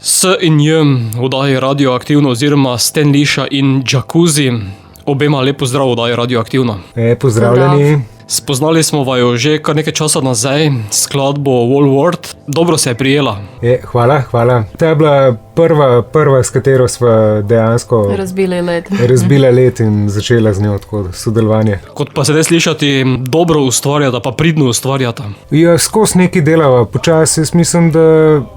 S in J, oddaji Radioaktivno oziroma Stanliša in Jacuzzi. Obema lepo zdrav, oddaji Radioaktivno. Pozdravljeni. Spoznali smo vaju že kar nekaj časa nazaj, skladbo Wall World. Dobro se je prijela. Hvala. To je bila prva, s katero smo dejansko razbili led in začela z njo tako sodelovanje. Kot pa se da slišati, dobro ustvarjata, pa pridno ustvarjata. Ja, skozi nekaj delava, počasi. Jaz mislim, da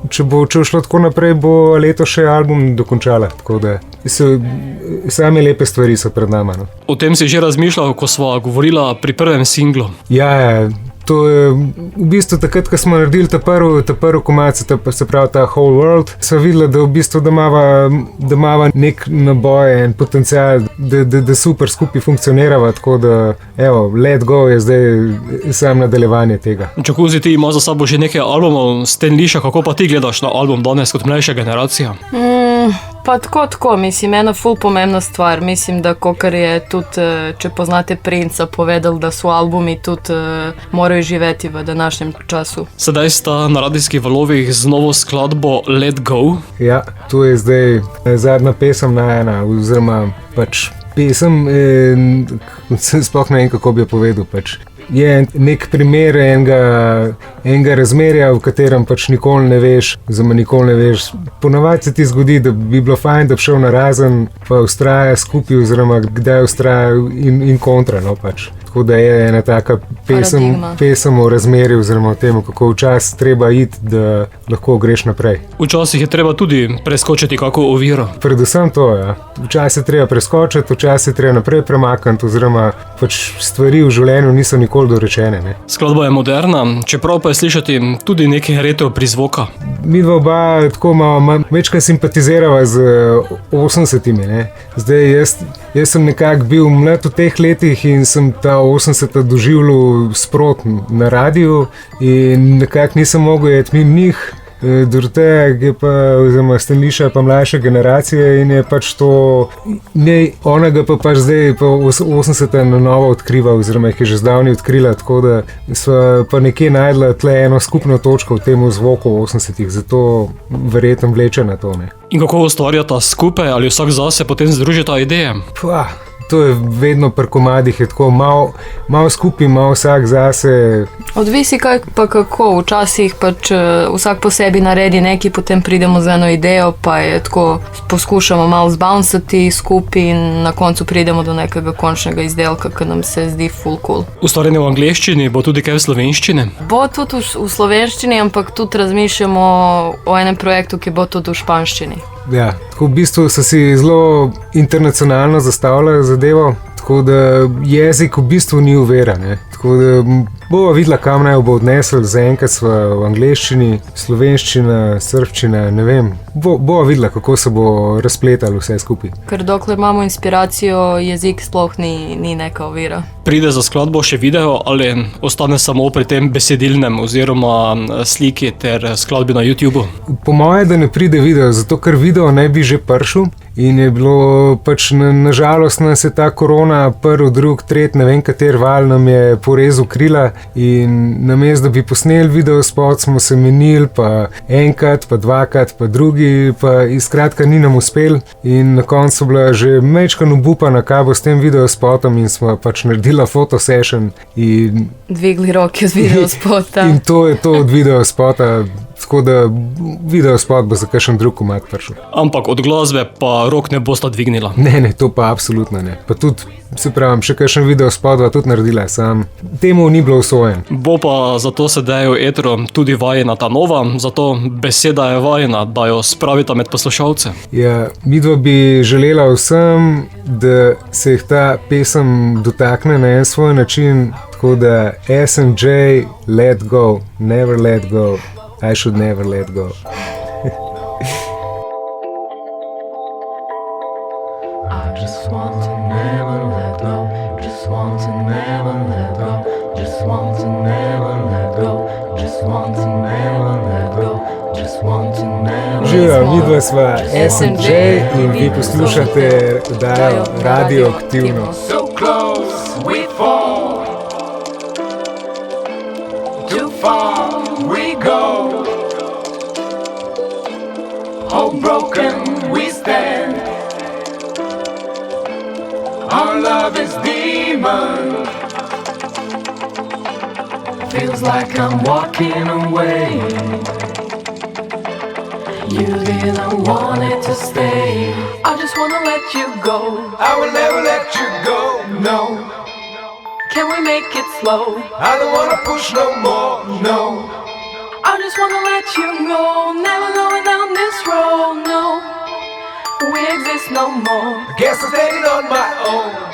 če bo šlo tako naprej, bo leto še album dokončala. Tako da same lepe stvari so pred nama. No. O tem si že razmišljal, ko sva govorila pri prvem singlu. Ja, to je v bistvu takrat, ko smo naredili ta prvi komad, se pravi ta Whole World, so videli, da v bistvu da imava nek naboj in potencial, da super skupaj funkcionirava, tako da Let Go je zdaj samo nadaljevanje tega. Jacuzzi, ti ima za sabo že nekaj albumov, Stanliša, kako pa ti gledaš na album danes kot mlajša generacija? Pa tako, mislim, ena ful pomembna stvar. Mislim, da kakor je tudi, če poznate Princa, povedal, da so albumi tudi morajo živeti v današnjem času. Sedaj sta na radijskih valovih z novo skladbo Let Go. Ja, to je zdaj zadnja pesem najena, oziroma pač pesem, sploh ne vem, kako bi jo povedal, pač. Je nek primer enega razmerja, v katerem pač nikoli ne veš. Ponavadi se ti zgodi, da bi bilo fajn, da bi šel narazen, pa vztraja skupaj, oziroma kdaj vztraja in kontra, no pač. Tako da je ena taka pesem o razmerju, oziroma o tem, kako včasih treba iti, da lahko greš naprej. Včasih je treba tudi preskočiti kako oviro. Predvsem to, ja. Včasih je treba preskočiti, včasih je treba naprej premakniti, oziroma pač stvari v življenju niso nikoli dorečene. Ne. Skladba je moderna, čeprav pa je slišati tudi nekaj retro prizvoka. Midva oba tako malo večkrat simpatizirava z 80-timi. Ne. Zdaj, jaz sem nekako bil mlad v teh letih in sem ta 80-ta doživljal sprot na radiju in nekako nisem mogel iti mimo njih. Dorotea je pa, oziroma Stanliša pa mlajša generacija in je pač to, ona ga pa pač zdaj pa 80-ta na novo odkriva, oziroma jih je že zdavni odkrila, tako da sva pa nekje najdla tle eno skupno točko v tem zvoku 80-ih, zato verjetno vleče na to. Ne. In kako ustvarjata skupaj ali vsak zase potem združita ideje? To je vedno pri komadih, je tako malo skupaj, malo vsak zase. Odvisi pa kako, včasih pač vsak po sebi naredi nekaj, potem pridemo z eno idejo, pa je tako, poskušamo malo zbouncati skupaj in na koncu pridemo do nekega končnega izdelka, ki nam se zdi full cool. Ustvarjanje v angleščini, bo tudi kaj v slovenščini? Bo tudi v slovenščini, ampak tudi razmišljamo o enem projektu, ki bo tudi v španščini. Ja, tako v bistvu so si zelo internacionalno zastavljali zadevo, tako da jezik v bistvu ni ovira, ne. Tako da bova videla, kam naj jo bo odnesel, zaenkrat sva v angleščini, slovenščina, srbščina, ne vem. Bova videla, kako se bo razpletalo vse skupaj. Ker dokler imamo inspiracijo, jezik sploh ni neka ovira. Pride za skladbo še video ali ostane samo pri tem besedilnem oziroma sliki ter skladbi na YouTubu? Po moje, da ne pride video, zato ker video ne bi že prišel in je bilo pač nažalost nas je ta korona prvi, drugi, tretji, ne vem kater val nam je porezal krila in namesto, da bi posneli videospot, smo se menili pa enkrat, pa dvakrat, pa drugi, pa skratka ni nam uspel in na koncu bila že majčkeno obupana, kaj bo s tem videospotom in smo pač naredila fotosession in dvigli roke z videospota. In to je to od videospota. Tako da videospot bo za kakšen drug komad prišel. Ampak od glasbe pa rok ne bosta dvignila? Ne, to pa absolutno ne. Pa tudi, se pravim, še kakšen videospot bo tudi naredila, sam temu ni bilo usojen. Bo pa zato sedaj v etru tudi vajena ta nova, zato beseda je vajena, da jo spravita med poslušalce. Ja, midva bi želela vsem, da se jih ta pesem dotakne na en svoj način, tako da SMJ, let go, never let go. I should never let go. I just want to never let go. Just want to never let go. Just want to never let go. Just want to never let go. Just want to never. Živijo, midva sva SMJ in vi poslušate oddajo Radioaktivno. So close we fall. Too far we go. all broken we stand. Our love is demon. Feels like I'm walking away. You didn't want it to stay. I just wanna let you go. I will never let you go, no. Can we make it slow? I don't wanna push no more, no. I just wanna let you go. Never going down this road, no. We exist no more. I guess I did it on my own.